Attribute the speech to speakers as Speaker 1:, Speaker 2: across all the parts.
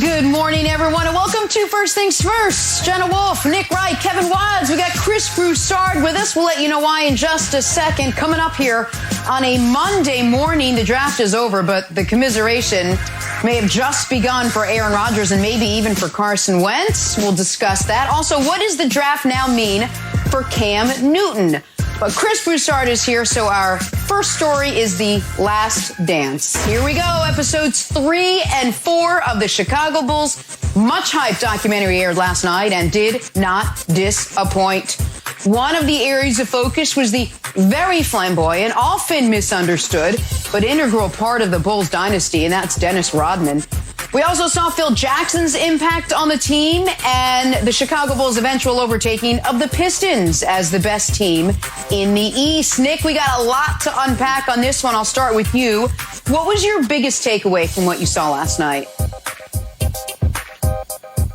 Speaker 1: Good morning, everyone, and welcome to First Things First. Jenna Wolfe, Nick Wright, Kevin Wilds. We got Chris Broussard with us. We'll let you know why in just a second. Coming up here on a Monday morning, the draft is over, but the commiseration may have just begun for Aaron Rodgers and maybe even for Carson Wentz. We'll discuss that. Also, what does the draft now mean for Cam Newton? But Chris Broussard is here, so our first story is The Last Dance. Here we go. Episodes 3 and 4 of the Chicago Bulls' much-hyped documentary aired last night and did not disappoint. One of the areas of focus was the very flamboyant, often misunderstood, but integral part of the Bulls dynasty, and that's Dennis Rodman. We also saw Phil Jackson's impact on the team and the Chicago Bulls' eventual overtaking of the Pistons as the best team in the East. Nick, we got a lot to unpack on this one. I'll start with you. What was your biggest takeaway from what you saw last night?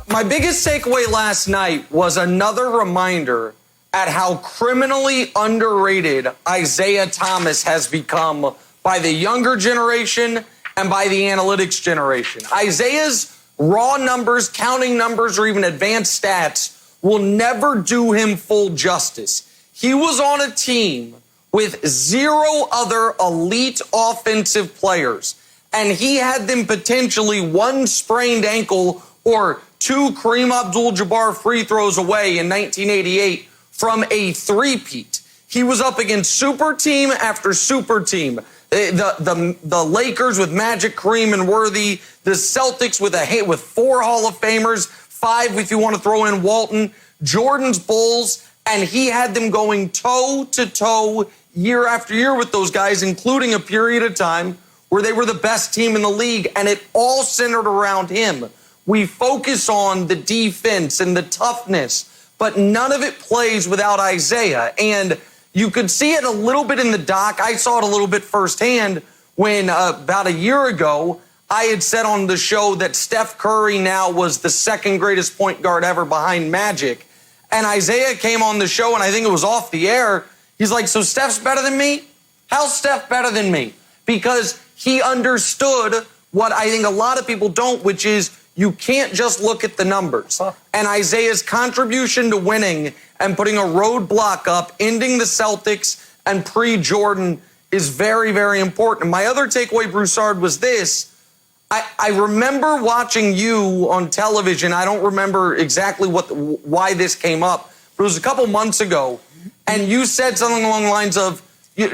Speaker 2: My biggest takeaway last night was another reminder at how criminally underrated Isaiah Thomas has become by the younger generation and by the analytics generation. Isaiah's raw numbers, counting numbers, or even advanced stats will never do him full justice. He was on a team with 0 other elite offensive players, and he had them potentially 1 sprained ankle or 2 Kareem Abdul-Jabbar free throws away in 1988 from a three-peat. He was up against super team after super team. The Lakers with Magic, Kareem, and Worthy. The Celtics with 4 Hall of Famers, 5 if you want to throw in Walton. Jordan's Bulls, and he had them going toe-to-toe year after year with those guys, including a period of time where they were the best team in the league, and it all centered around him. We focus on the defense and the toughness, but none of it plays without Isaiah. And you could see it a little bit in the doc. I saw it a little bit firsthand when about a year ago, I had said on the show that Steph Curry now was the second greatest point guard ever behind Magic. And Isaiah came on the show, and I think it was off the air. He's like, so Steph's better than me? How's Steph better than me? Because he understood what I think a lot of people don't, which is you can't just look at the numbers. And Isaiah's contribution to winning and putting a roadblock up, ending the Celtics and pre-Jordan is very, very important. My other takeaway, Broussard, was this. I remember watching you on television. I don't remember exactly why this came up, but it was a couple months ago. And you said something along the lines of,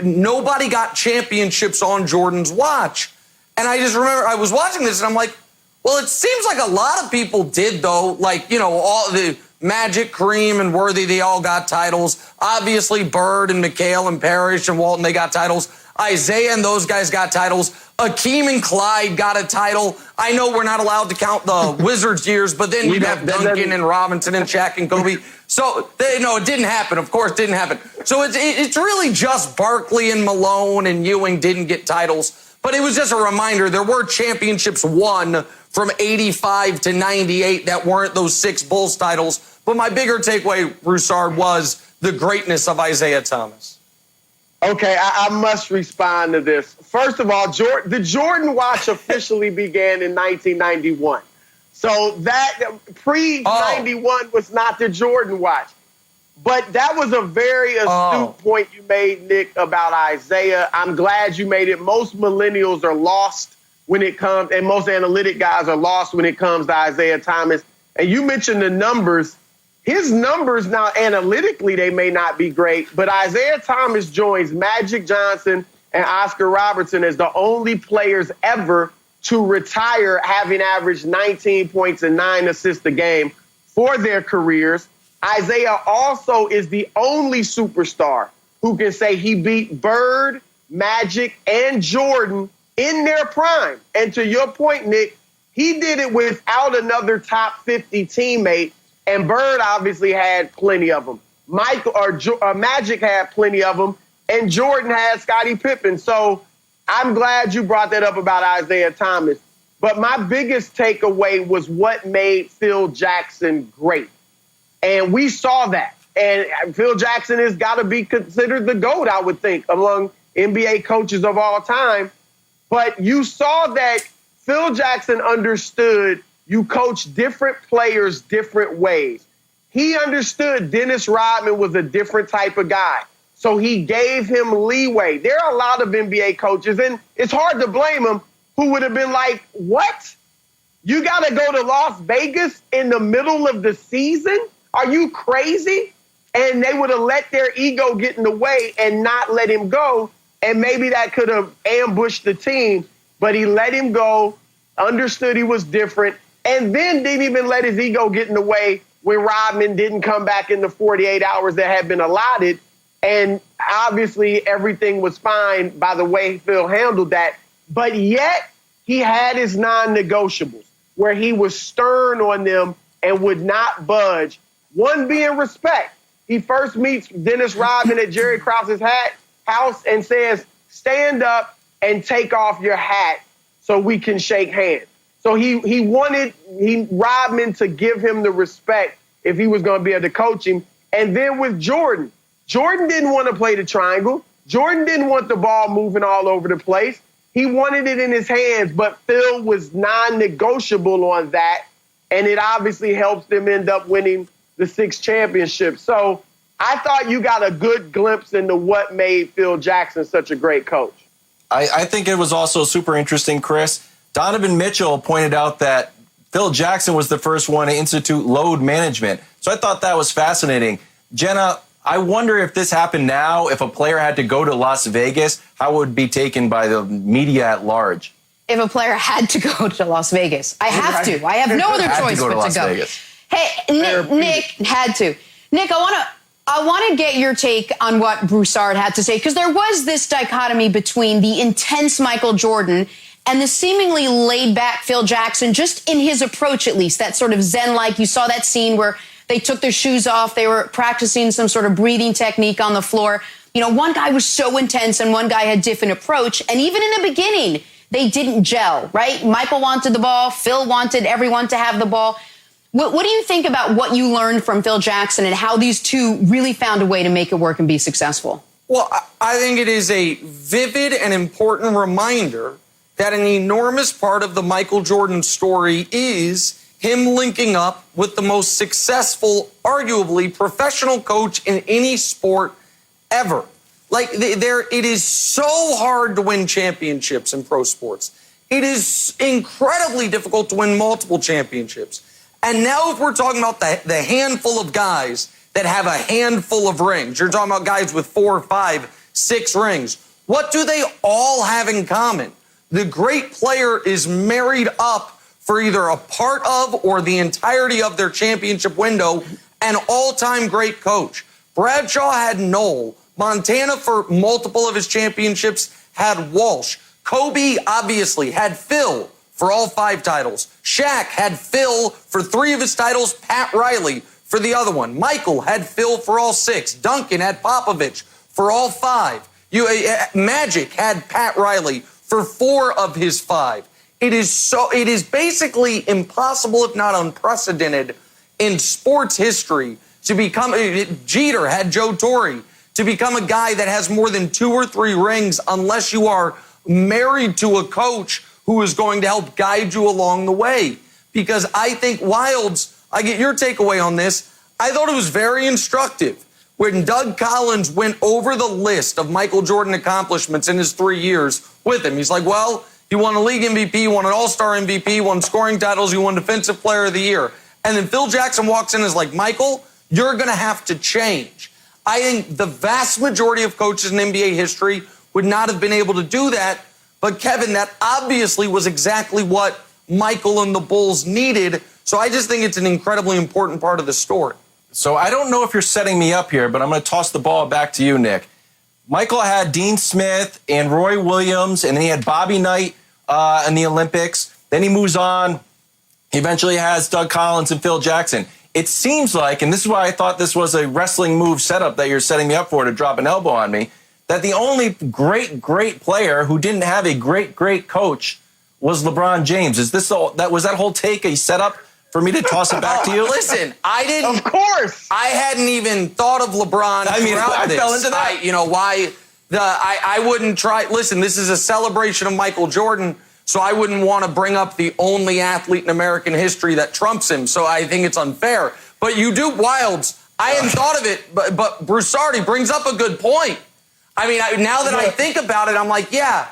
Speaker 2: nobody got championships on Jordan's watch. And I just remember I was watching this and I'm like, well, it seems like a lot of people did, though. Like, all the Magic, Kareem, and Worthy, they all got titles. Obviously, Bird and McHale and Parrish and Walton, they got titles. Isaiah and those guys got titles. Akeem and Clyde got a title. I know we're not allowed to count the Wizards years, but then you'd have Duncan and Robinson and Shaq and Kobe. So, no, it didn't happen. Of course, it didn't happen. So it's really just Barkley and Malone and Ewing didn't get titles. But it was just a reminder, there were championships won from 85 to 98 that weren't those 6 Bulls titles. But my bigger takeaway, Broussard, was the greatness of Isaiah Thomas.
Speaker 3: Okay, I must respond to this. First of all, the Jordan watch officially began in 1991. So that pre-91 was not the Jordan watch. But that was a very astute point you made, Nick, about Isaiah. I'm glad you made it. Most millennials are lost when it comes, and most analytic guys are lost when it comes to Isaiah Thomas. And you mentioned the numbers. His numbers now, analytically, they may not be great, but Isaiah Thomas joins Magic Johnson and Oscar Robertson as the only players ever to retire having averaged 19 points and 9 assists a game for their careers. Isaiah also is the only superstar who can say he beat Bird, Magic, and Jordan in their prime. And to your point, Nick, he did it without another top 50 teammate, and Bird obviously had plenty of them. Magic had plenty of them, and Jordan had Scottie Pippen. So I'm glad you brought that up about Isaiah Thomas. But my biggest takeaway was what made Phil Jackson great. And we saw that. And Phil Jackson has got to be considered the GOAT, I would think, among NBA coaches of all time. But you saw that Phil Jackson understood you coach different players different ways. He understood Dennis Rodman was a different type of guy, so he gave him leeway. There are a lot of NBA coaches, and it's hard to blame them, who would have been like, what? You got to go to Las Vegas in the middle of the season? Are you crazy? And they would have let their ego get in the way and not let him go, and maybe that could have ambushed the team, but he let him go, understood he was different, and then didn't even let his ego get in the way when Rodman didn't come back in the 48 hours that had been allotted. And obviously everything was fine by the way Phil handled that. But yet he had his non-negotiables where he was stern on them and would not budge. One being respect. He first meets Dennis Rodman at Jerry Krause's house and says, stand up and take off your hat so we can shake hands. So he wanted Rodman to give him the respect if he was going to be able to coach him. And then with Jordan didn't want to play the triangle. Jordan didn't want the ball moving all over the place. He wanted it in his hands, but Phil was non-negotiable on that, and it obviously helps them end up winning the 6 championships. So I thought you got a good glimpse into what made Phil Jackson such a great coach.
Speaker 4: I think it was also super interesting, Chris. Donovan Mitchell pointed out that Phil Jackson was the first one to institute load management. So I thought that was fascinating. Jenna, I wonder if this happened now, if a player had to go to Las Vegas, how it would be taken by the media at large.
Speaker 1: If a player had to go to Las Vegas, I have to. I have no other choice but to go.
Speaker 4: Vegas.
Speaker 1: Hey, Nick had to. Nick, I want to get your take on what Broussard had to say, because there was this dichotomy between the intense Michael Jordan and the seemingly laid-back Phil Jackson, just in his approach at least, that sort of zen-like. You saw that scene where they took their shoes off. They were practicing some sort of breathing technique on the floor. You know, one guy was so intense and one guy had different approach. And even in the beginning, they didn't gel, right? Michael wanted the ball. Phil wanted everyone to have the ball. What do you think about what you learned from Phil Jackson and how these two really found a way to make it work and be successful?
Speaker 2: Well, I think it is a vivid and important reminder that an enormous part of the Michael Jordan story is him linking up with the most successful, arguably, professional coach in any sport ever. Like, it is so hard to win championships in pro sports. It is incredibly difficult to win multiple championships. And now if we're talking about the handful of guys that have a handful of rings, you're talking about guys with 4, 5, 6 rings. What do they all have in common? The great player is married up for either a part of or the entirety of their championship window, an all-time great coach. Bradshaw had Noel. Montana, for multiple of his championships, had Walsh. Kobe, obviously, had Phil for all 5 titles. Shaq had Phil for 3 of his titles, Pat Riley for the other one. Michael had Phil for all 6. Duncan had Popovich for all 5. Magic had Pat Riley for 4 of his 5. It is basically impossible, if not unprecedented, in sports history to become. Jeter had Joe Torre, to become a guy that has more than 2 or 3 rings, unless you are married to a coach who is going to help guide you along the way. Because I think Wildes, I get your takeaway on this. I thought it was very instructive when Doug Collins went over the list of Michael Jordan accomplishments in his 3 years with him. He's like, well, he won a league MVP, he won an all-star MVP, he won scoring titles, he won defensive player of the year. And then Phil Jackson walks in and is like, Michael, you're going to have to change. I think the vast majority of coaches in NBA history would not have been able to do that. But Kevin, that obviously was exactly what Michael and the Bulls needed. So I just think it's an incredibly important part of the story.
Speaker 4: So I don't know if you're setting me up here, but I'm going to toss the ball back to you, Nick. Michael had Dean Smith and Roy Williams, and then he had Bobby Knight in the Olympics. Then he moves on. He eventually has Doug Collins and Phil Jackson. It seems like, and this is why I thought this was a wrestling move setup that you're setting me up for to drop an elbow on me, that the only great player who didn't have a great coach was LeBron James. Was that whole take a setup for me to toss it back to you?
Speaker 2: Listen, I didn't.
Speaker 3: Of course.
Speaker 2: I hadn't even thought of LeBron.
Speaker 4: I mean, I fell into that.
Speaker 2: I wouldn't try. Listen, this is a celebration of Michael Jordan, So I wouldn't want to bring up the only athlete in American history that trumps him. So I think it's unfair. But you do, Wilds. I hadn't thought of it, but Broussard brings up a good point. I mean, now that I think about it, I'm like, yeah,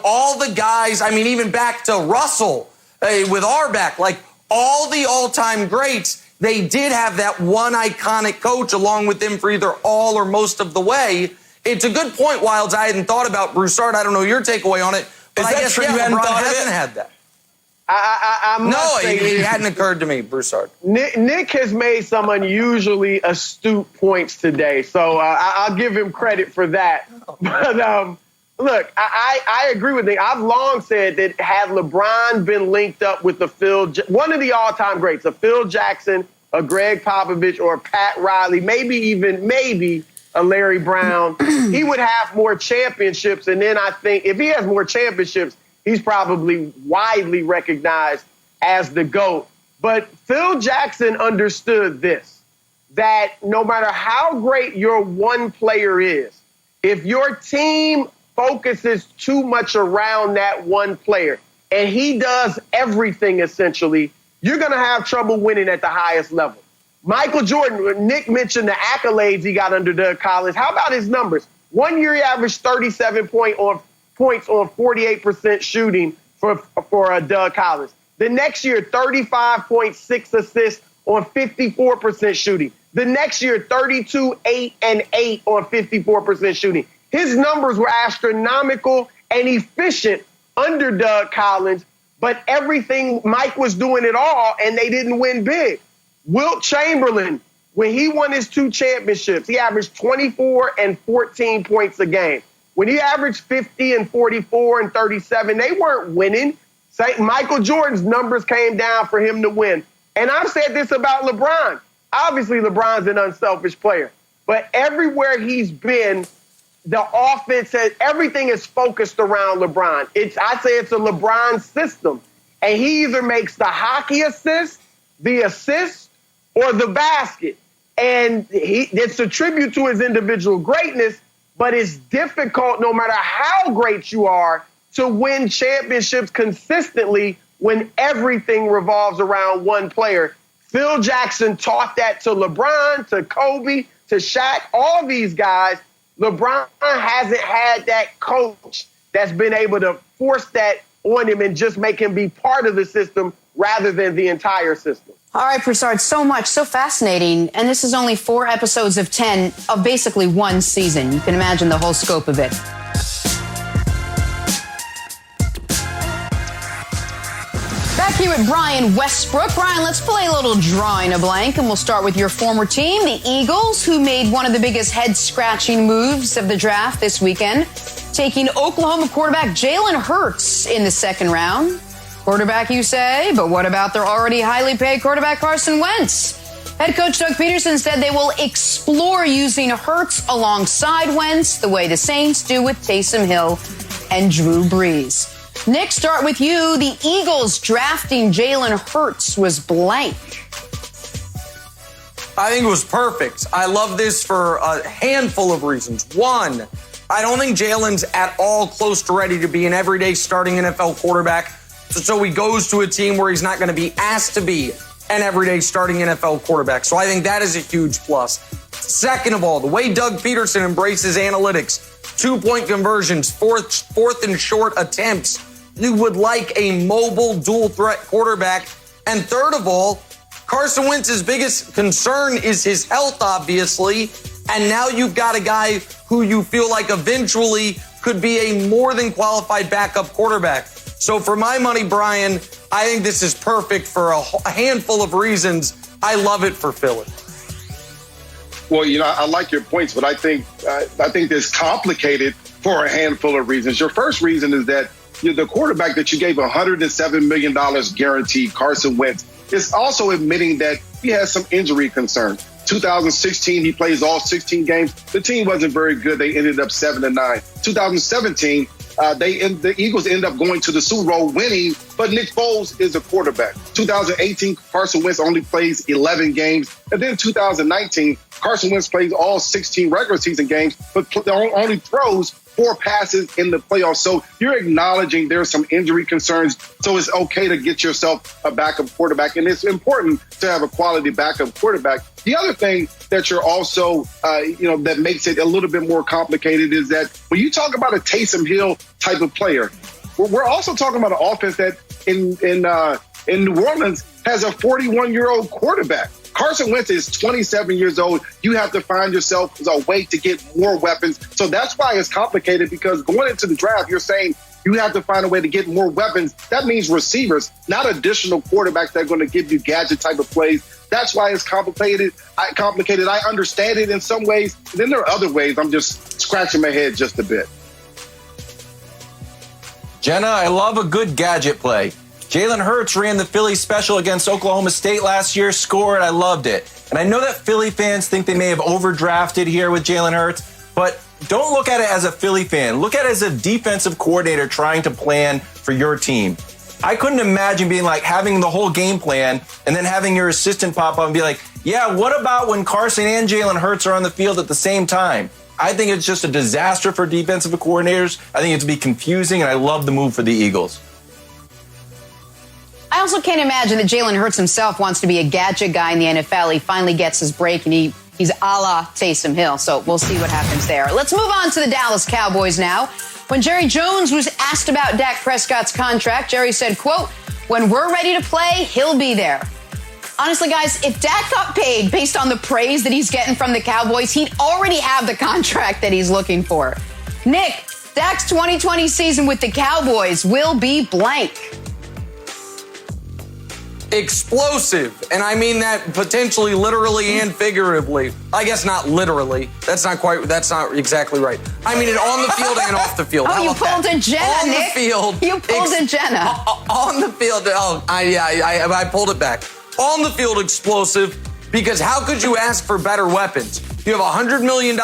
Speaker 2: all the guys, I mean, even back to Russell with Auerbach, like all the all-time greats, they did have that one iconic coach along with them for either all or most of the way. It's a good point, Wilds. I hadn't thought about Broussard. I don't know your takeaway on it. But I guess,
Speaker 4: true? You hadn't
Speaker 2: LeBron
Speaker 4: thought of
Speaker 2: hasn't
Speaker 4: it?
Speaker 2: had that.
Speaker 3: I must say
Speaker 2: it hadn't occurred to me, Broussard.
Speaker 3: Nick has made some unusually astute points today, so I'll give him credit for that. But look, I agree with Nick. I've long said that had LeBron been linked up with one of the all-time greats, a Phil Jackson, a Greg Popovich, or a Pat Riley, maybe a Larry Brown, he would have more championships. And then I think if he has more championships, he's probably widely recognized as the GOAT. But Phil Jackson understood this, that no matter how great your one player is, if your team focuses too much around that one player and he does everything essentially, you're going to have trouble winning at the highest level. Michael Jordan, Nick mentioned the accolades he got under Doug Collins. How about his numbers? 1 year he averaged 37 points on 48% shooting for Doug Collins. The next year, 35.6 assists on 54% shooting. The next year, 32, 8, and 8 on 54% shooting. His numbers were astronomical and efficient under Doug Collins, but everything, Mike was doing it all, and they didn't win big. Wilt Chamberlain, when he won his 2 championships, he averaged 24 and 14 points a game. When he averaged 50 and 44 and 37, they weren't winning. Michael Jordan's numbers came down for him to win. And I've said this about LeBron. Obviously, LeBron's an unselfish player. But everywhere he's been, the offense, everything is focused around LeBron. I say it's a LeBron system. And he either makes the hockey assist, the assist, or the basket. And it's a tribute to his individual greatness, but it's difficult, no matter how great you are, to win championships consistently when everything revolves around one player. Phil Jackson taught that to LeBron, to Kobe, to Shaq, all these guys. LeBron hasn't had that coach that's been able to force that on him and just make him be part of the system rather than the entire system.
Speaker 1: All right, Broussard, so much, so fascinating. And this is only 4 episodes of 10 of basically one season. You can imagine the whole scope of it. Back here with Brian Westbrook. Brian, let's play a little drawing a blank, and we'll start with your former team, the Eagles, who made one of the biggest head-scratching moves of the draft this weekend, taking Oklahoma quarterback Jalen Hurts in the 2nd round. Quarterback, you say, but what about their already highly paid quarterback Carson Wentz? Head coach Doug Peterson said they will explore using Hurts alongside Wentz the way the Saints do with Taysom Hill and Drew Brees. Nick, start with you. The Eagles drafting Jalen Hurts was blank.
Speaker 2: I think it was perfect. I love this for a handful of reasons. One, I don't think Jalen's at all close to ready to be an everyday starting NFL quarterback. So he goes to a team where he's not going to be asked to be an everyday starting NFL quarterback. So I think that is a huge plus. Second of all, the way Doug Peterson embraces analytics, 2-point conversions, fourth and short attempts, you would like a mobile dual threat quarterback. And third of all, Carson Wentz's biggest concern is his health, obviously. And now you've got a guy who you feel like eventually could be a more than qualified backup quarterback. So for my money, Brian, I think this is perfect for a handful of reasons. I love it for Philly.
Speaker 5: Well, I like your points, but I think it's complicated for a handful of reasons. Your first reason is that the quarterback that you gave $107 million guaranteed, Carson Wentz, is also admitting that he has some injury concerns. 2016, he plays all 16 games. The team wasn't very good. They ended up 7-9. 2017, the Eagles end up going to the Super Bowl winning, but Nick Foles is a quarterback. 2018, Carson Wentz only plays 11 games. And then 2019, Carson Wentz plays all 16 regular season games, but only throws 4 passes in the playoffs. So you're acknowledging there's some injury concerns. So it's okay to get yourself a backup quarterback. And it's important to have a quality backup quarterback. The other thing that you're also, that makes it a little bit more complicated is that when you talk about a Taysom Hill type of player, we're also talking about an offense that in New Orleans has a 41-year-old quarterback. Carson Wentz is 27 years old. You have to find yourself a way to get more weapons. So that's why it's complicated, because going into the draft, you're saying you have to find a way to get more weapons. That means receivers, not additional quarterbacks that are going to give you gadget type of plays. That's why it's complicated. I understand it in some ways. And then there are other ways I'm just scratching my head just a bit.
Speaker 4: Jenna, I love a good gadget play. Jalen Hurts ran the Philly special against Oklahoma State last year, scored. I loved it. And I know that Philly fans think they may have overdrafted here with Jalen Hurts, but don't look at it as a Philly fan. Look at it as a defensive coordinator trying to plan for your team. I couldn't imagine being like having the whole game plan and then having your assistant pop up and be like, yeah, what about when Carson and Jalen Hurts are on the field at the same time? I think it's just a disaster for defensive coordinators. I think it'd be confusing, and I love the move for the Eagles.
Speaker 1: I also can't imagine that Jalen Hurts himself wants to be a gadget guy in the NFL. He finally gets his break, and he's a la Taysom Hill. So we'll see what happens there. Let's move on to the Dallas Cowboys now. When Jerry Jones was asked about Dak Prescott's contract, Jerry said, quote, "When we're ready to play, he'll be there." Honestly, guys, if Dak got paid based on the praise that he's getting from the Cowboys, he'd already have the contract that he's looking for. Nick, Dak's 2020 season with the Cowboys will be blank.
Speaker 2: Explosive. And I mean that potentially literally and figuratively. I guess not literally. That's not exactly right. I mean it on the field and off the field.
Speaker 1: Oh, you pulled a Jenna,
Speaker 2: on
Speaker 1: Nick.
Speaker 2: The field.
Speaker 1: You pulled a Jenna.
Speaker 2: On the field. Oh, I pulled it back. On the field, explosive, because how could you ask for better weapons? You have a $100 million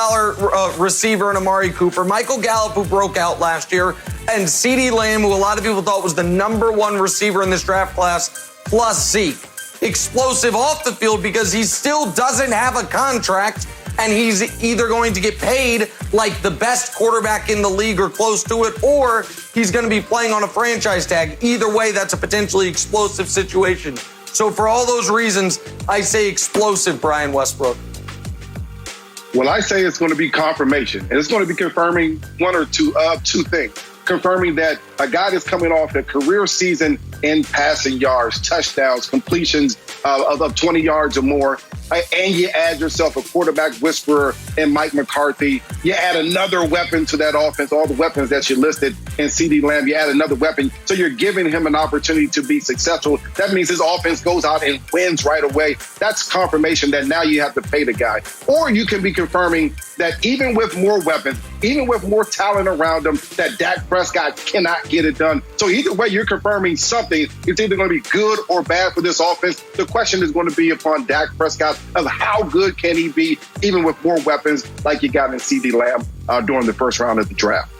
Speaker 2: receiver in Amari Cooper, Michael Gallup, who broke out last year, and CeeDee Lamb, who a lot of people thought was the #1 receiver in this draft class, plus Zeke. Explosive off the field because he still doesn't have a contract, and he's either going to get paid like the best quarterback in the league or close to it, or he's going to be playing on a franchise tag. Either way, that's a potentially explosive situation. So for all those reasons, I say explosive, Brian Westbrook.
Speaker 5: Well, I say it's going to be confirmation, and it's going to be confirming one or two things. Confirming that a guy that's coming off a career season in passing yards, touchdowns, completions of 20 yards or more, and you add yourself a quarterback whisperer in Mike McCarthy. You add another weapon to that offense, all the weapons that you listed in CeeDee Lamb, you add another weapon. So you're giving him an opportunity to be successful. That means his offense goes out and wins right away. That's confirmation that now you have to pay the guy. Or you can be confirming that even with more weapons, even with more talent around him, that Dak Prescott cannot get it done. So either way, you're confirming something. It's either going to be good or bad for this offense. The question is going to be upon Dak Prescott of how good can he be, even with more weapons like you got in CeeDee Lamb during the first round of the draft.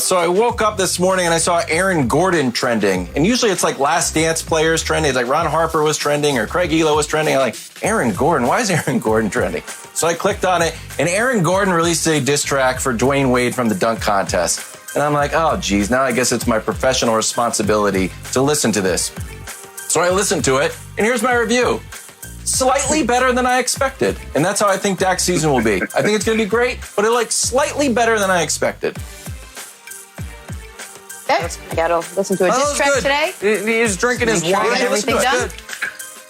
Speaker 4: So I woke up this morning and I saw Aaron Gordon trending. And usually it's like Last Dance players trending. It's like Ron Harper was trending or Craig Elo was trending. I'm like, Aaron Gordon? Why is Aaron Gordon trending? So I clicked on it, and Aaron Gordon released a diss track for Dwayne Wade from the dunk contest. And I'm like, oh, geez, now I guess it's my professional responsibility to listen to this. So I listened to it, and here's my review. Slightly better than I expected. And that's how I think Dak's season will be. I think it's going to be great, but it's like slightly better than I expected.
Speaker 1: Okay. I got to listen to a diss track today.
Speaker 2: He's drinking his wine.
Speaker 1: Everything done?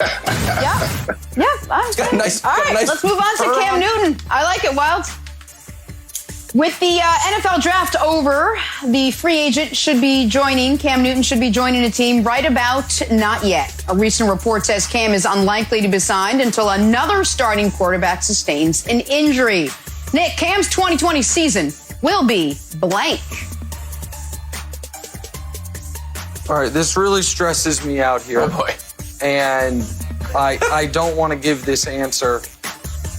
Speaker 1: Yeah.
Speaker 2: It's got a nice,
Speaker 1: all right, let's move on to Cam Newton. I like it, Wilds. With the NFL draft over, the free agent should be joining. Cam Newton should be joining a team right about not yet. A recent report says Cam is unlikely to be signed until another starting quarterback sustains an injury. Nick, Cam's 2020 season will be blank.
Speaker 2: All right, this really stresses me out here.
Speaker 4: Oh, boy.
Speaker 2: And I don't want to give this answer.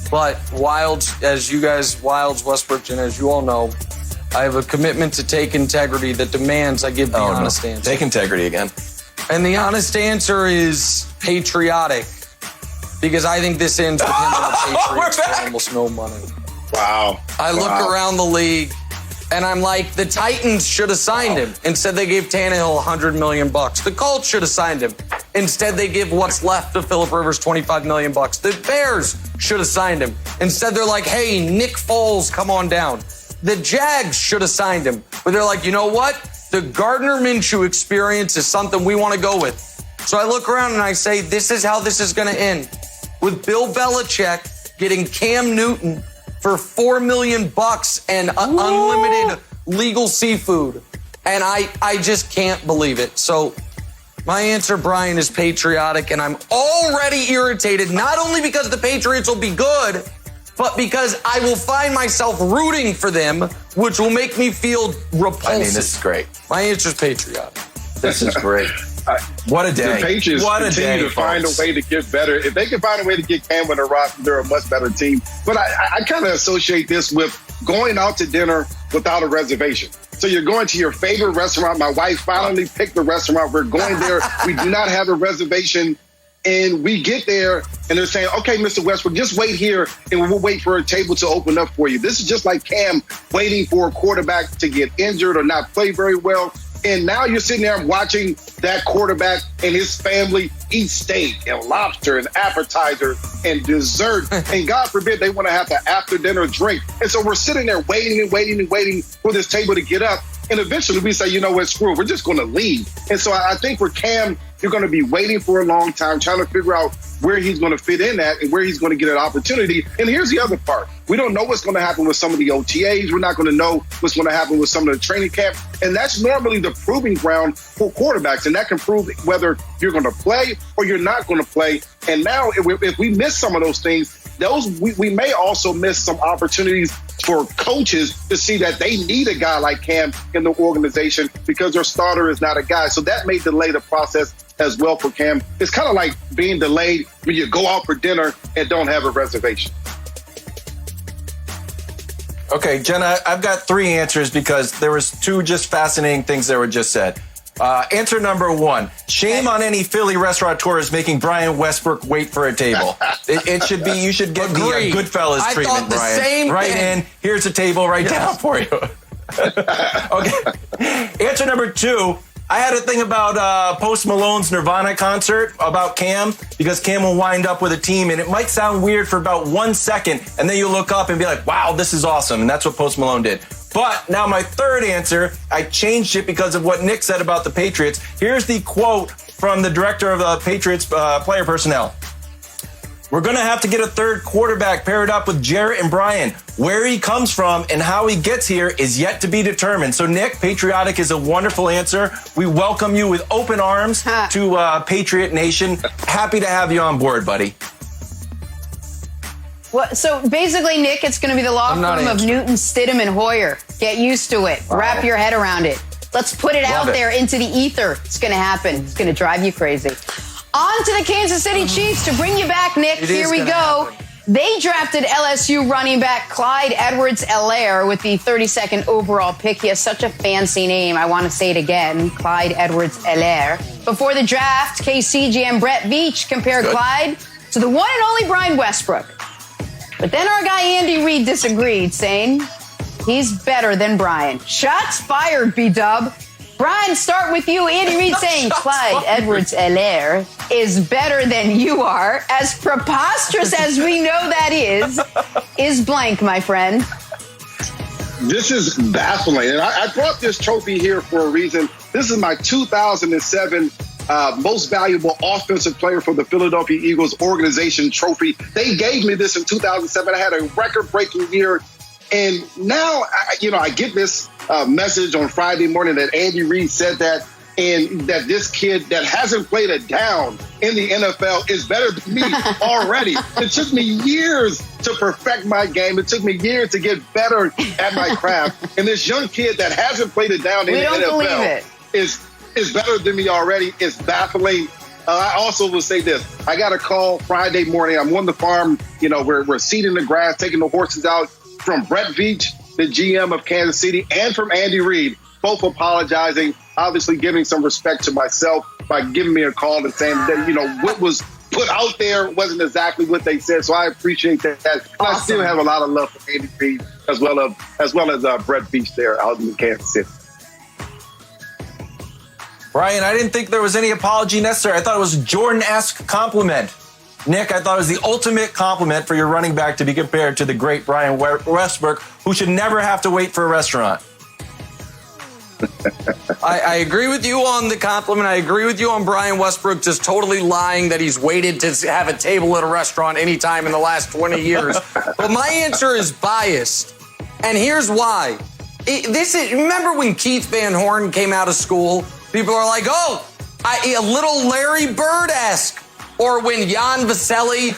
Speaker 2: But Wilds, Westbrook, and as you all know, I have a commitment to take integrity that demands I give the honest answer.
Speaker 4: Take integrity again.
Speaker 2: And the honest answer is patriotic. Because I think this ends with him and the Patriots for almost no money.
Speaker 5: Wow.
Speaker 2: I look around the league, and I'm like, the Titans should have signed him. Instead, they gave Tannehill $100 million. The Colts should have signed him. Instead, they give what's left of Phillip Rivers $25 million. The Bears should have signed him. Instead, they're like, hey, Nick Foles, come on down. The Jags should have signed him. But they're like, you know what? The Gardner Minshew experience is something we want to go with. So I look around and I say, this is how this is going to end. With Bill Belichick getting Cam Newton for $4 million and unlimited legal seafood. And I just can't believe it. So my answer, Brian, is patriotic. And I'm already irritated, not only because the Patriots will be good, but because I will find myself rooting for them, which will make me feel repulsive.
Speaker 4: I mean, this is great.
Speaker 2: My answer is patriotic.
Speaker 4: This is great. What a day.
Speaker 5: The Patriots continue to find a way to get better. If they can find a way to get Cam on the roster, they're a much better team. But I kind of associate this with going out to dinner without a reservation. So you're going to your favorite restaurant. My wife finally picked the restaurant. We're going there. We do not have a reservation. And we get there, and they're saying, okay, Mr. Westbrook, just wait here, and we'll wait for a table to open up for you. This is just like Cam waiting for a quarterback to get injured or not play very well. And now you're sitting there watching that quarterback and his family eat steak and lobster and appetizers and dessert. And God forbid they want to have the after-dinner drink. And so we're sitting there waiting and waiting and waiting for this table to get up. And eventually we say, you know what, screw it, we're just going to leave. And so I think for Cam, you're going to be waiting for a long time, trying to figure out where he's going to fit in at and where he's going to get an opportunity. And here's the other part. We don't know what's going to happen with some of the OTAs. We're not going to know what's going to happen with some of the training camp. And that's normally the proving ground for quarterbacks. And that can prove whether you're going to play or you're not going to play. And now if we miss some of those things, we may also miss some opportunities for coaches to see that they need a guy like Cam in the organization because their starter is not a guy. So that may delay the process as well for Cam. It's kind of like being delayed when you go out for dinner and don't have a reservation.
Speaker 4: Okay, Jenna, I've got three answers because there was two just fascinating things that were just said. Answer number one, shame on any Philly restaurateurs making Brian Westbrook wait for a table. It should be, you should get the Goodfellas treatment, Brian. Same right thing. In, here's a table right down for you. Okay. Answer number two, I had a thing about Post Malone's Nirvana concert about Cam because Cam will wind up with a team and it might sound weird for about 1 second and then you look up and be like, wow, this is awesome. And that's what Post Malone did. But now my third answer, I changed it because of what Nick said about the Patriots. Here's the quote from the director of the Patriots player personnel. We're going to have to get a third quarterback paired up with Jarrett and Brian. Where he comes from and how he gets here is yet to be determined. So, Nick, patriotic is a wonderful answer. We welcome you with open arms to Patriot Nation. Happy to have you on board, buddy.
Speaker 1: Well, so basically, Nick, it's going to be the law firm of Newton, Stidham, and Hoyer. Get used to it. Wow. Wrap your head around it. Let's put it out there into the ether. It's going to happen. It's going to drive you crazy. On to the Kansas City Chiefs to bring you back, Nick. Here we go. Happen. They drafted LSU running back Clyde Edwards-Helaire with the 32nd overall pick. He has such a fancy name. I want to say it again, Clyde Edwards-Helaire. Before the draft, KC GM Brett Veach compared Clyde to the one and only Brian Westbrook. But then our guy Andy Reid disagreed, saying he's better than Brian. Shots fired, B-Dub. Brian, start with you. Andy Reid saying Clyde Edwards-Helaire is better than you are. As preposterous as we know that is blank, my friend.
Speaker 5: This is baffling. And I brought this trophy here for a reason. This is my 2007 most valuable offensive player for the Philadelphia Eagles organization trophy. They gave me this in 2007. I had a record-breaking year. And now, I get this message on Friday morning that Andy Reid said that, and that this kid that hasn't played a down in the NFL is better than me already. It took me years to perfect my game. It took me years to get better at my craft. And this young kid that hasn't played a down in the NFL is better than me already. It's baffling. I also will say this. I got a call Friday morning. I'm on the farm. We're seeding the grass, taking the horses out, from Brett Veach, the GM of Kansas City, and from Andy Reid, both apologizing, obviously giving some respect to myself by giving me a call and saying that, what was put out there wasn't exactly what they said. So I appreciate that. And I still have a lot of love for Andy Reid as well as Brett Beach there out in Kansas City.
Speaker 4: Brian, I didn't think there was any apology necessary. I thought it was a Jordan-esque compliment. Nick, I thought it was the ultimate compliment for your running back to be compared to the great Brian Westbrook, who should never have to wait for a restaurant.
Speaker 2: I agree with you on the compliment. I agree with you on Brian Westbrook just totally lying that he's waited to have a table at a restaurant anytime in the last 20 years. But my answer is biased. And here's why. Remember when Keith Van Horn came out of school? People are like, a little Larry Bird-esque. Or when Jan Vaselli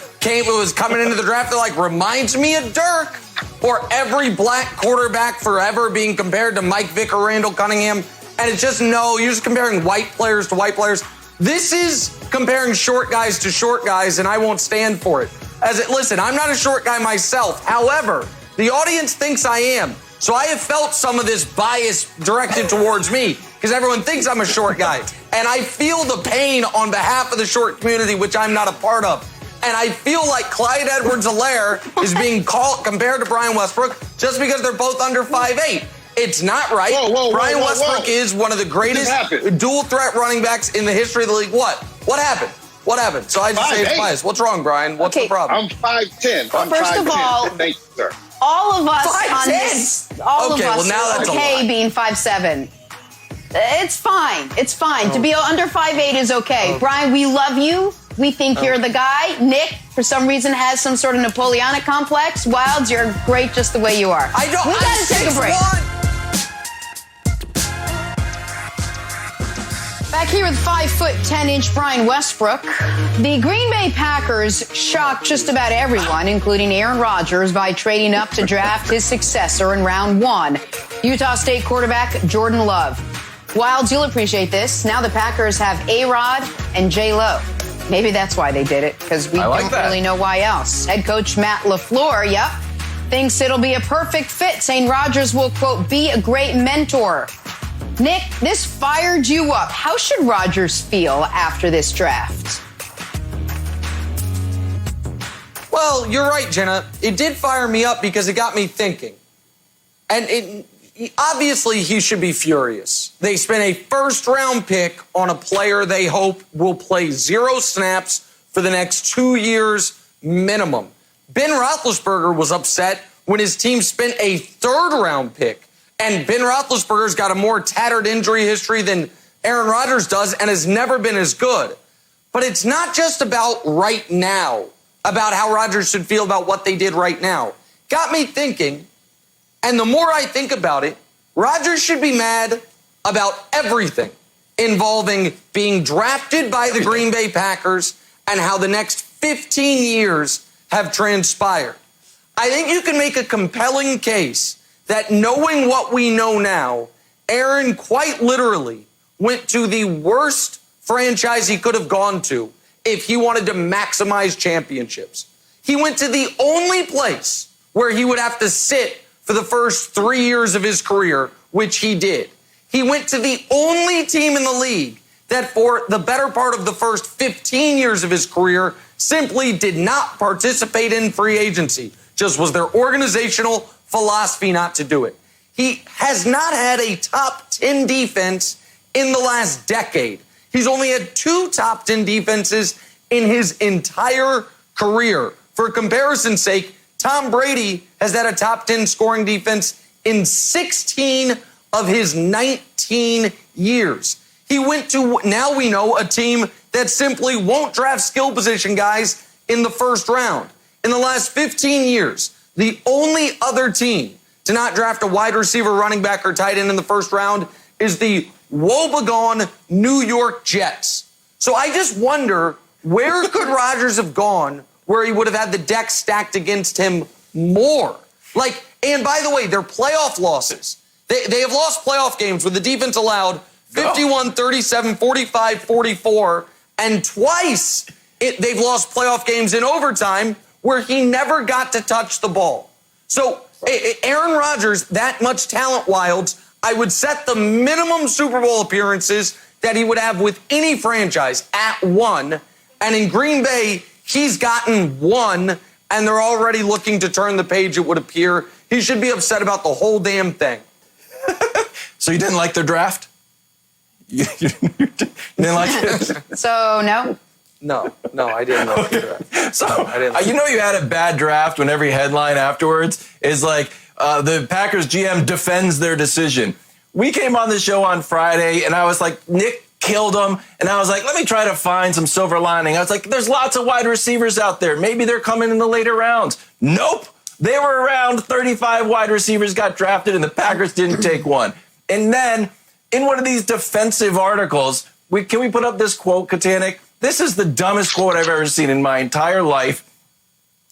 Speaker 2: was coming into the draft, they're like, reminds me of Dirk. Or every black quarterback forever being compared to Mike Vick or Randall Cunningham. And it's just, no, you're just comparing white players to white players. This is comparing short guys to short guys, and I won't stand for it. Listen, I'm not a short guy myself. However, the audience thinks I am. So I have felt some of this bias directed towards me because everyone thinks I'm a short guy. And I feel the pain on behalf of the short community, which I'm not a part of. And I feel like Clyde Edwards-Helaire is being compared to Brian Westbrook just because they're both under 5'8". It's not right. Brian Westbrook is one of the greatest dual-threat running backs in the history of the league. What happened? What happened? So I just say it's biased. What's wrong, Brian? What's the problem?
Speaker 5: I'm 5'10".
Speaker 1: First of all,
Speaker 5: thank you, sir.
Speaker 1: All of us
Speaker 2: 5'10"?
Speaker 1: on this, all
Speaker 2: Okay,
Speaker 1: of us
Speaker 2: well, now that's
Speaker 1: are
Speaker 2: a
Speaker 1: okay
Speaker 2: lot.
Speaker 1: being 5'7". It's fine. It's fine. To be under 5'8" is okay. Brian, we love you. We think you're the guy. Nick, for some reason, has some sort of Napoleonic complex. Wilds, you're great just the way you are.
Speaker 2: I don't.
Speaker 1: We got to take a break. Back here with 5'10" Brian Westbrook. The Green Bay Packers shocked just about everyone, including Aaron Rodgers, by trading up to draft his successor in round 1, Utah State quarterback Jordan Love. Wilds, you'll appreciate this. Now the Packers have A-Rod and J-Lo. Maybe that's why they did it, because we don't really know why else. Head coach Matt LaFleur, thinks it'll be a perfect fit, saying Rodgers will, quote, be a great mentor. Nick, this fired you up. How should Rodgers feel after this draft?
Speaker 2: Well, you're right, Jenna. It did fire me up because it got me thinking. And obviously, he should be furious. They spent a first-round pick on a player they hope will play 0 snaps for the next 2 years minimum. Ben Roethlisberger was upset when his team spent a third-round pick. And Ben Roethlisberger's got a more tattered injury history than Aaron Rodgers does and has never been as good. But it's not just about right now, about how Rodgers should feel about what they did right now. Got me thinking, and the more I think about it, Rodgers should be mad about everything involving being drafted by the Green Bay Packers and how the next 15 years have transpired. I think you can make a compelling case that knowing what we know now, Aaron quite literally went to the worst franchise he could have gone to if he wanted to maximize championships. He went to the only place where he would have to sit for the first 3 years of his career, which he did. He went to the only team in the league that for the better part of the first 15 years of his career simply did not participate in free agency. Just was their organizational philosophy not to do it. He has not had a top 10 defense in the last decade. He's only had 2 top 10 defenses in his entire career. For comparison's sake, Tom Brady has had a top 10 scoring defense in 16 of his 19 years. He went to, now we know, a team that simply won't draft skill position guys in the first round. In the last 15 years, the only other team to not draft a wide receiver, running back, or tight end in the first round is the woebegone New York Jets. So I just wonder, where could Rodgers have gone where he would have had the deck stacked against him more? And by the way, their playoff losses. They have lost playoff games where the defense allowed 51, 37, 45, 44, and twice they've lost playoff games in overtime where he never got to touch the ball. So Aaron Rodgers, that much talent, Wilds, I would set the minimum Super Bowl appearances that he would have with any franchise at 1. And in Green Bay, he's gotten one, and they're already looking to turn the page, it would appear. He should be upset about the whole damn thing.
Speaker 4: So you didn't like their draft? You didn't like it?
Speaker 1: So, no?
Speaker 2: No, I didn't like the draft.
Speaker 4: So, you had a bad draft when every headline afterwards is like, the Packers GM defends their decision. We came on the show on Friday, and I was like, Nick killed him. And I was like, let me try to find some silver lining. I was like, there's lots of wide receivers out there. Maybe they're coming in the later rounds. Nope. They were around 35 wide receivers got drafted, and the Packers didn't take one. And then in one of these defensive articles, can we put up this quote, Katanik? This is the dumbest quote I've ever seen in my entire life.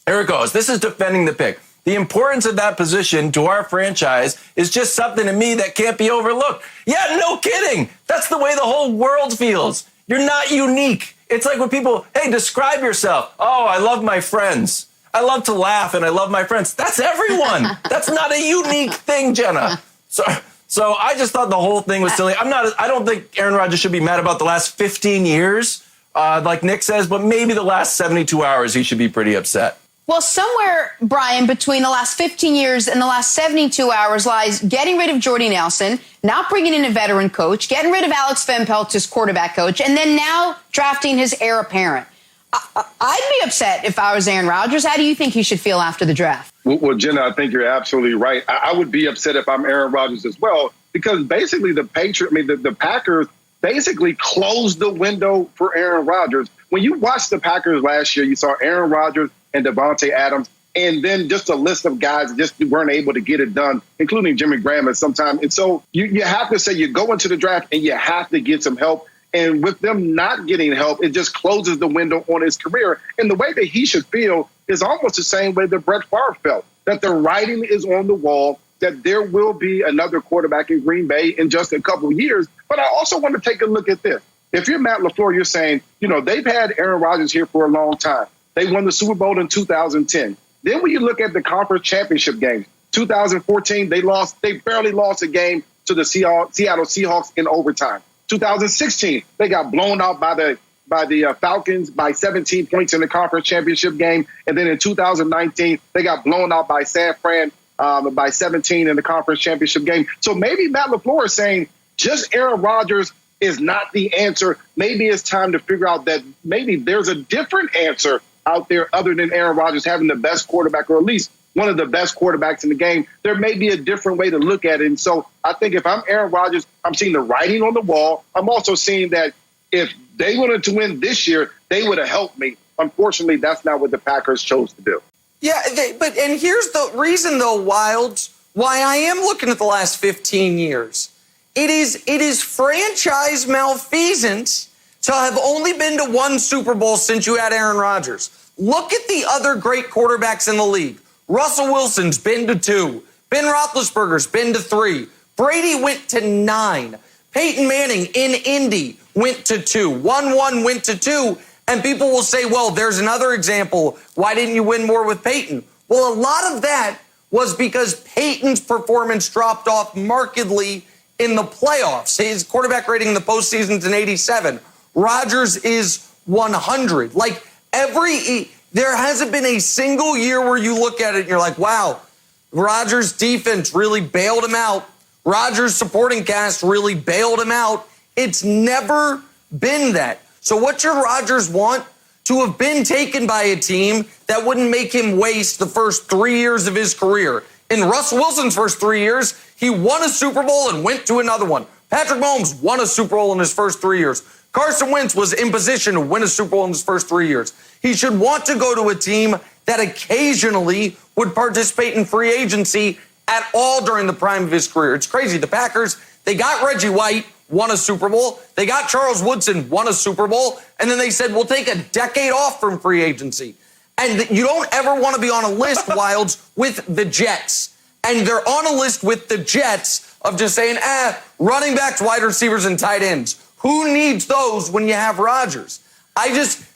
Speaker 4: Here it goes. This is defending the pick. The importance of that position to our franchise is just something to me that can't be overlooked. Yeah, no kidding. That's the way the whole world feels. You're not unique. It's like when people, hey, describe yourself. Oh, I love my friends. I love to laugh and I love my friends. That's everyone. That's not a unique thing, Jenna. So I just thought the whole thing was silly. I don't think Aaron Rodgers should be mad about the last 15 years, like Nick says, but maybe the last 72 hours he should be pretty upset.
Speaker 1: Well, somewhere, Brian, between the last 15 years and the last 72 hours lies getting rid of Jordy Nelson, not bringing in a veteran coach, getting rid of Alex Van Pelt as quarterback coach, and then now drafting his heir apparent. I'd be upset if I was Aaron Rodgers. How do you think he should feel after the draft?
Speaker 5: Well, Jenna, I think you're absolutely right. I would be upset if I'm Aaron Rodgers as well, because basically the Packers basically closed the window for Aaron Rodgers. When you watched the Packers last year, you saw Aaron Rodgers and Devontae Adams, and then just a list of guys that just weren't able to get it done, including Jimmy Graham at some time. And so you have to say you go into the draft and you have to get some help. And with them not getting help, it just closes the window on his career. And the way that he should feel is almost the same way that Brett Favre felt, that the writing is on the wall, that there will be another quarterback in Green Bay in just a couple of years. But I also want to take a look at this. If you're Matt LaFleur, you're saying, they've had Aaron Rodgers here for a long time. They won the Super Bowl in 2010. Then when you look at the conference championship games, 2014, they barely lost a game to the Seattle Seahawks in overtime. 2016, they got blown out by the Falcons by 17 points in the conference championship game. And then in 2019, they got blown out by San Fran by 17 in the conference championship game. So maybe Matt LaFleur is saying just Aaron Rodgers is not the answer. Maybe it's time to figure out that maybe there's a different answer out there other than Aaron Rodgers having the best quarterback, or at least one of the best quarterbacks in the game. There may be a different way to look at it. And so I think if I'm Aaron Rodgers, I'm seeing the writing on the wall. I'm also seeing that if they wanted to win this year, they would have helped me. Unfortunately, that's not what the Packers chose to do.
Speaker 2: Yeah, and here's the reason, though, Wilds, why I am looking at the last 15 years. It is franchise malfeasance to have only been to one Super Bowl since you had Aaron Rodgers. Look at the other great quarterbacks in the league. Russell Wilson's been to 2. Ben Roethlisberger's been to 3. Brady went to 9. Peyton Manning in Indy went to 2. 1-1 went to 2. And people will say, well, there's another example. Why didn't you win more with Peyton? Well, a lot of that was because Peyton's performance dropped off markedly in the playoffs. His quarterback rating in the postseason is an 87. Rodgers is 100. There hasn't been a single year where you look at it and you're like, wow, Rodgers' defense really bailed him out. Rodgers' supporting cast really bailed him out. It's never been that. So what should Rodgers want? To have been taken by a team that wouldn't make him waste the first 3 years of his career. In Russell Wilson's first 3 years, he won a Super Bowl and went to another one. Patrick Mahomes won a Super Bowl in his first 3 years. Carson Wentz was in position to win a Super Bowl in his first 3 years. He should want to go to a team that occasionally would participate in free agency at all during the prime of his career. It's crazy. The Packers, they got Reggie White, won a Super Bowl. They got Charles Woodson, won a Super Bowl. And then they said, we'll take a decade off from free agency. And you don't ever want to be on a list, Wilds, with the Jets. And they're on a list with the Jets of just saying, running backs, wide receivers, and tight ends. Who needs those when you have Rodgers?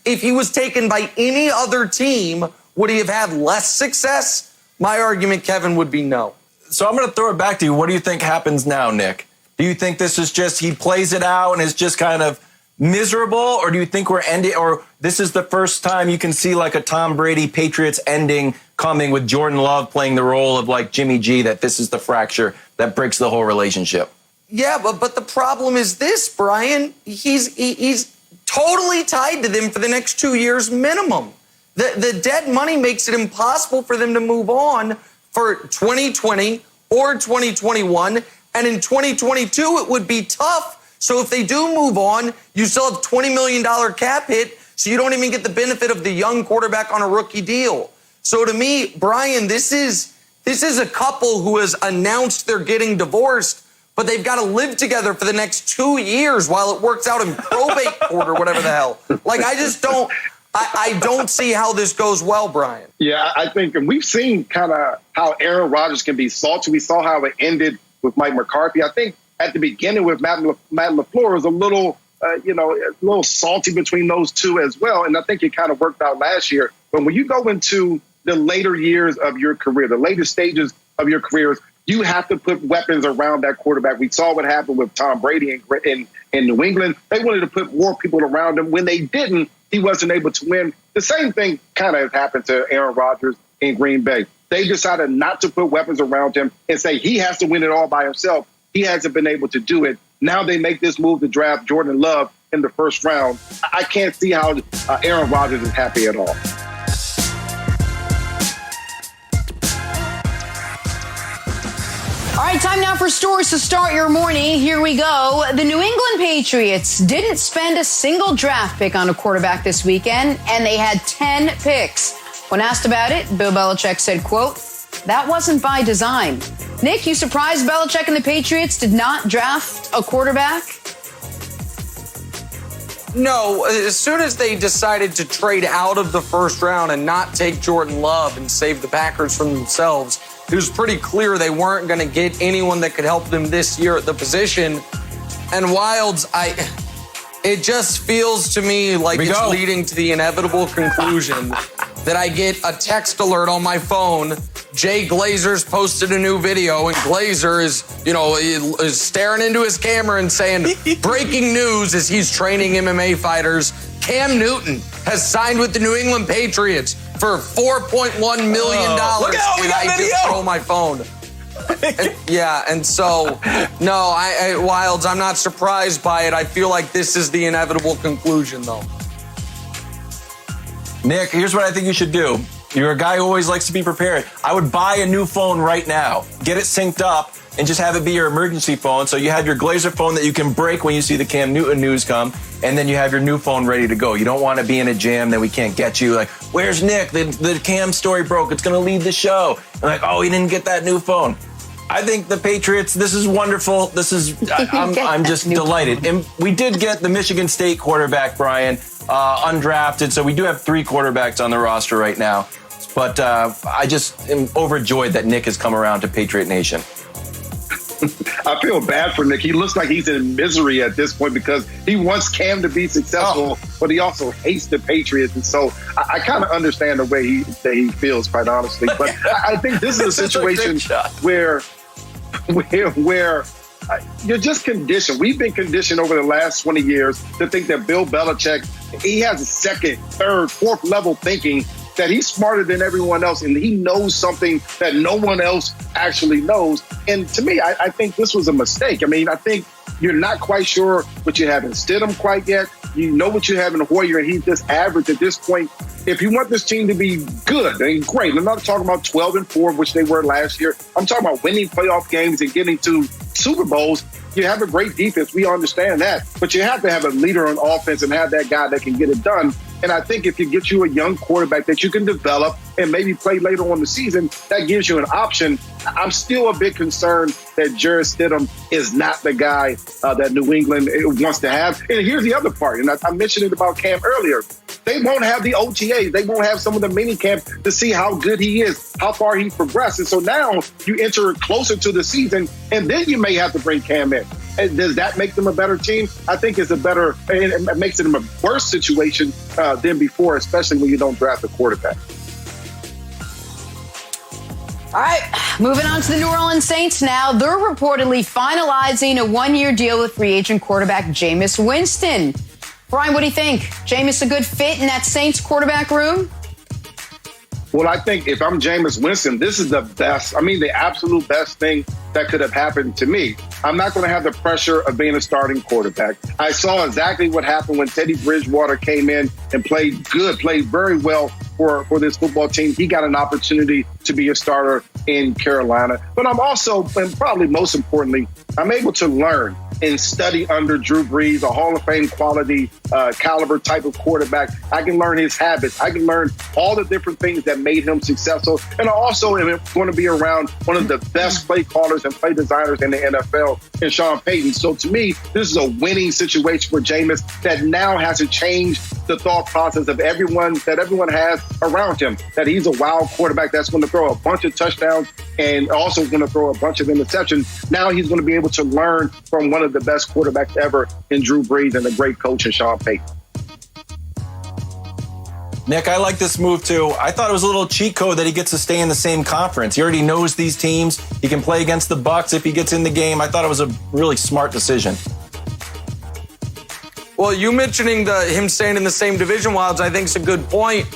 Speaker 2: If he was taken by any other team, would he have had less success? My argument, Kevin, would be no.
Speaker 4: So I'm going to throw it back to you. What do you think happens now, Nick? Do you think this is just he plays it out and is just kind of miserable, or do you think we're ending, or this is the first time you can see like a Tom Brady Patriots ending coming with Jordan Love playing the role of like Jimmy G, that this is the fracture that breaks the whole relationship?
Speaker 2: Yeah, but the problem is this, Brian. He's totally tied to them for the next 2 years minimum. The dead money makes it impossible for them to move on for 2020 or 2021. And in 2022, it would be tough. So if they do move on, you still have $20 million cap hit, so you don't even get the benefit of the young quarterback on a rookie deal. So to me, Brian, this is a couple who has announced they're getting divorced, but they've got to live together for the next 2 years while it works out in probate court or whatever the hell. Like, I just don't... I don't see how this goes well, Brian.
Speaker 5: Yeah, I think, and we've seen kind of how Aaron Rodgers can be salty. We saw how it ended with Mike McCarthy. I think at the beginning with Matt LaFleur was a little, a little salty between those two as well. And I think it kind of worked out last year. But when you go into the later years of your career, the later stages of your careers, you have to put weapons around that quarterback. We saw what happened with Tom Brady in New England. They wanted to put more people around him. When they didn't, he wasn't able to win. The same thing kind of happened to Aaron Rodgers in Green Bay. They decided not to put weapons around him and say he has to win it all by himself. He hasn't been able to do it. Now they make this move to draft Jordan Love in the first round. I can't see how Aaron Rodgers is happy at all.
Speaker 1: All right, time now for stories to start your morning. Here we go. The New England Patriots didn't spend a single draft pick on a quarterback this weekend, and they had 10 picks. When asked about it, Bill Belichick said, quote, "That wasn't by design." Nick, you surprised Belichick and the Patriots did not draft a quarterback?
Speaker 2: No, as soon as they decided to trade out of the first round and not take Jordan Love and save the Packers from themselves, it was pretty clear they weren't going to get anyone that could help them this year at the position. And Wilds, it just feels to me like it's leading to the inevitable conclusion that I get a text alert on my phone. Jay Glazer's posted a new video, and Glazer is staring into his camera and saying, breaking news as he's training MMA fighters. Cam Newton has signed with the New England Patriots for $4.1 million.
Speaker 4: Look out, we got
Speaker 2: I
Speaker 4: video.
Speaker 2: just throw my phone. And so, no, Wilds, I'm not surprised by it. I feel like this is the inevitable conclusion, though.
Speaker 4: Nick, here's what I think you should do. You're a guy who always likes to be prepared. I would buy a new phone right now, get it synced up, and just have it be your emergency phone. So you have your Glazer phone that you can break when you see the Cam Newton news come, and then you have your new phone ready to go. You don't want to be in a jam that we can't get you. Like, where's Nick? The Cam story broke. It's going to lead the show. And like, oh, he didn't get that new phone. I think the Patriots, this is wonderful. I'm just delighted. And we did get the Michigan State quarterback, Brian, undrafted. So we do have 3 quarterbacks on the roster right now. But I just am overjoyed that Nick has come around to Patriot Nation.
Speaker 5: I feel bad for Nick. He looks like he's in misery at this point because he wants Cam to be successful, but he also hates the Patriots. And so I kind of understand the way he feels, quite honestly. But I think this is a situation where you're just conditioned. We've been conditioned over the last 20 years to think that Bill Belichick, he has a second, third, fourth level thinking, that he's smarter than everyone else and he knows something that no one else actually knows. And to me, I think this was a mistake. I mean, I think you're not quite sure what you have in Stidham quite yet. You know what you have in Hoyer, and he's just average at this point. If you want this team to be good and great, I'm not talking about 12-4, which they were last year. I'm talking about winning playoff games and getting to Super Bowls. You have a great defense. We understand that. But you have to have a leader on offense and have that guy that can get it done. And I think if you get you a young quarterback that you can develop and maybe play later on in the season, that gives you an option. I'm still a bit concerned that Jarrett Stidham is not the guy that New England wants to have. And here's the other part, and I mentioned it about Cam earlier. They won't have the OTAs. They won't have some of the mini camp to see how good he is, how far he's progressed. And so now you enter closer to the season, and then you may have to bring Cam in. And does that make them a better team? I think it makes it a worse situation than before, especially when you don't draft a quarterback.
Speaker 1: All right, moving on to the New Orleans Saints now. They're reportedly finalizing a 1-year deal with free agent quarterback Jameis Winston. Brian, what do you think? Jameis a good fit in that Saints quarterback room?
Speaker 5: Well, I think if I'm Jameis Winston, this is the best. I mean, the absolute best thing that could have happened to me. I'm not going to have the pressure of being a starting quarterback. I saw exactly what happened when Teddy Bridgewater came in and played very well for this football team. He got an opportunity to be a starter in Carolina. But I'm also, and probably most importantly, I'm able to learn and study under Drew Brees, a Hall of Fame quality caliber type of quarterback. I can learn his habits. I can learn all the different things that made him successful. And I also am going to be around one of the best play callers and play designers in the NFL, in Sean Payton. So to me, this is a winning situation for Jameis that now has to change the thought process of everyone has around him, that he's a wild quarterback that's going to throw a bunch of touchdowns and also going to throw a bunch of interceptions. Now he's going to be able to learn from one of the best quarterbacks ever in Drew Brees and a great coach in Sean Payton.
Speaker 4: Nick, I like this move too. I thought it was a little cheat code that he gets to stay in the same conference. He already knows these teams. He can play against the Bucs if he gets in the game. I thought it was a really smart decision.
Speaker 2: Well, you mentioning him staying in the same division, Wilds, I think is a good point.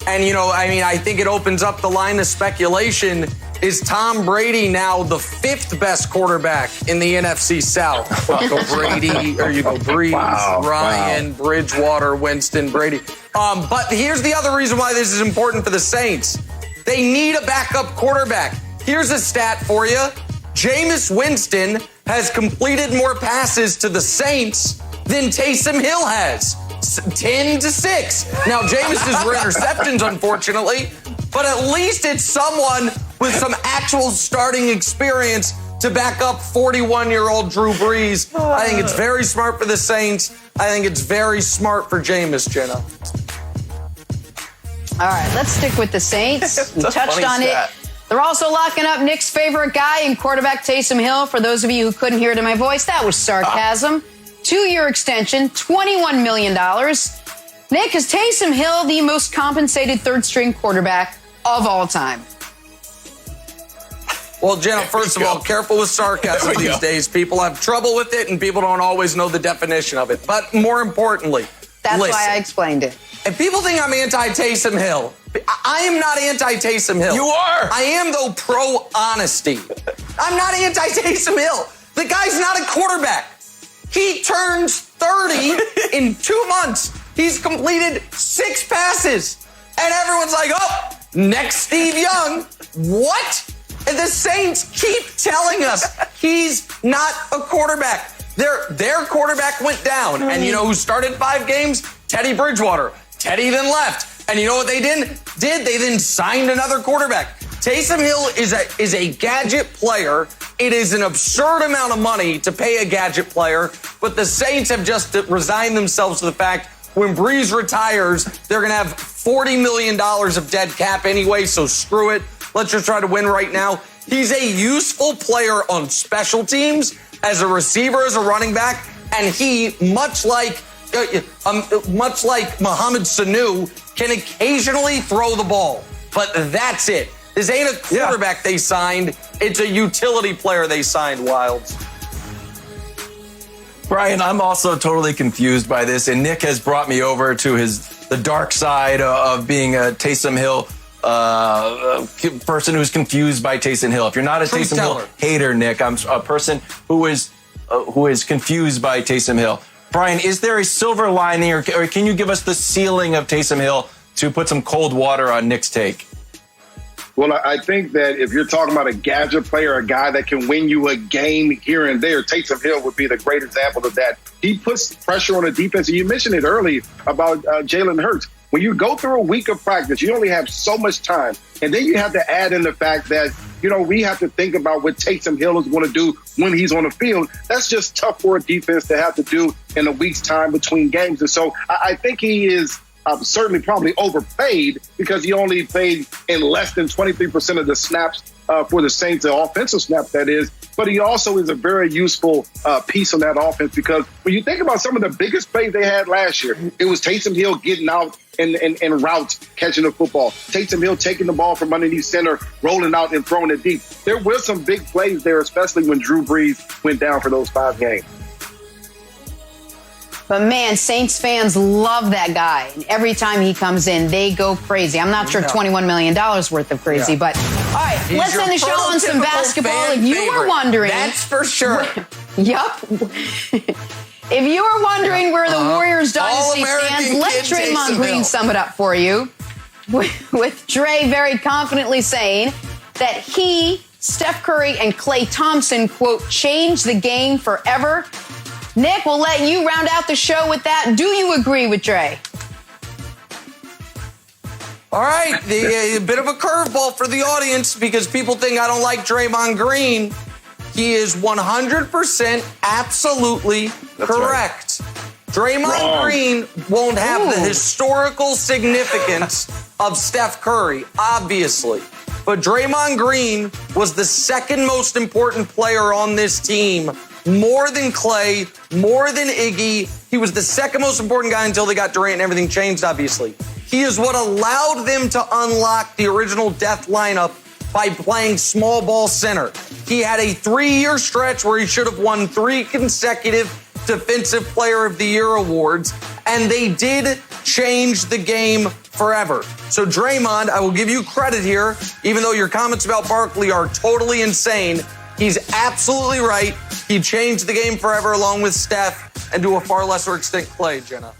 Speaker 2: And, I think it opens up the line of speculation. Is Tom Brady now the fifth best quarterback in the NFC South? Go Brady, or you go Breeze, Ryan, Bridgewater, Winston, Brady. But here's the other reason why this is important for the Saints. They need a backup quarterback. Here's a stat for you. Jameis Winston has completed more passes to the Saints than Taysom Hill has. 10-6. Now, Jameis were interceptions, unfortunately, but at least it's someone with some actual starting experience to back up 41-year-old Drew Brees. I think it's very smart for the Saints. I think it's very smart for Jameis, Jenna.
Speaker 1: All right, let's stick with the Saints. We touched on it. They're also locking up Nick's favorite guy in quarterback Taysom Hill. For those of you who couldn't hear it in my voice, that was sarcasm. 2-year extension, $21 million. Nick, is Taysom Hill the most compensated third-string quarterback of all time?
Speaker 2: Well, Jenna, first of all, careful with sarcasm these days. People have trouble with it, and people don't always know the definition of it. But more importantly,
Speaker 1: that's
Speaker 2: listen,
Speaker 1: why I explained it.
Speaker 2: If people think I'm anti-Taysom Hill, I am not anti-Taysom Hill.
Speaker 4: You are.
Speaker 2: I am, though, pro-honesty. I'm not anti-Taysom Hill. The guy's not a quarterback. He turns 30 in 2 months. He's completed 6 passes. And everyone's like, oh, next Steve Young. What? And the Saints keep telling us he's not a quarterback. Their quarterback went down. And you know who started 5 games? Teddy Bridgewater. Teddy then left. And you know what they did? They then signed another quarterback. Taysom Hill is a gadget player. It is an absurd amount of money to pay a gadget player. But the Saints have just resigned themselves to the fact when Breeze retires, they're going to have $40 million of dead cap anyway, so screw it. Let's just try to win right now. He's a useful player on special teams, as a receiver, as a running back, and he, much like Mohamed Sanu, can occasionally throw the ball. But that's it. This ain't a quarterback they signed. It's a utility player they signed, Wilds.
Speaker 4: Brian, I'm also totally confused by this, and Nick has brought me over to the dark side of being a Taysom Hill person who's confused by Taysom Hill. If you're not a Taysom Hill hater, Nick, I'm a person who is confused by Taysom Hill. Brian, is there a silver lining, or can you give us the ceiling of Taysom Hill to put some cold water on Nick's take?
Speaker 5: Well, I think that if you're talking about a gadget player, a guy that can win you a game here and there, Taysom Hill would be the great example of that. He puts pressure on the defense. And you mentioned it earlier about Jalen Hurts. When you go through a week of practice, you only have so much time. And then you have to add in the fact that, we have to think about what Taysom Hill is going to do when he's on the field. That's just tough for a defense to have to do in a week's time between games. And so I think he is certainly probably overpaid because he only played in less than 23% of the snaps for the Saints, the offensive snap, that is. But he also is a very useful piece on that offense because when you think about some of the biggest plays they had last year, it was Taysom Hill getting out in routes, catching the football. Taysom Hill taking the ball from underneath center, rolling out and throwing it deep. There were some big plays there, especially when Drew Brees went down for those 5 games.
Speaker 1: But man, Saints fans love that guy. And every time he comes in, they go crazy. I'm not sure $21 million worth of crazy, but all right, let's end the show on some basketball. If you were wondering.
Speaker 2: That's for sure.
Speaker 1: Yup. If you were wondering where the Warriors dynasty stands, let Draymond Green sum it up for you. With Dre very confidently saying that he, Steph Curry, and Klay Thompson, quote, changed the game forever. Nick, we'll let you round out the show with that. Do you agree with Dre?
Speaker 2: All right, a bit of a curveball for the audience because people think I don't like Draymond Green. He is 100% absolutely correct. Draymond Green won't have the historical significance of Steph Curry, obviously. But Draymond Green was the second most important player on this team, more than Klay, more than Iggy. He was the second most important guy until they got Durant and everything changed, obviously. He is what allowed them to unlock the original death lineup by playing small ball center. He had a 3-year stretch where he should have won 3 consecutive Defensive Player of the Year awards, and they did change the game forever. So Draymond, I will give you credit here, even though your comments about Barkley are totally insane. He's absolutely right. He changed the game forever along with Steph and to a far lesser extent Klay, Jenna.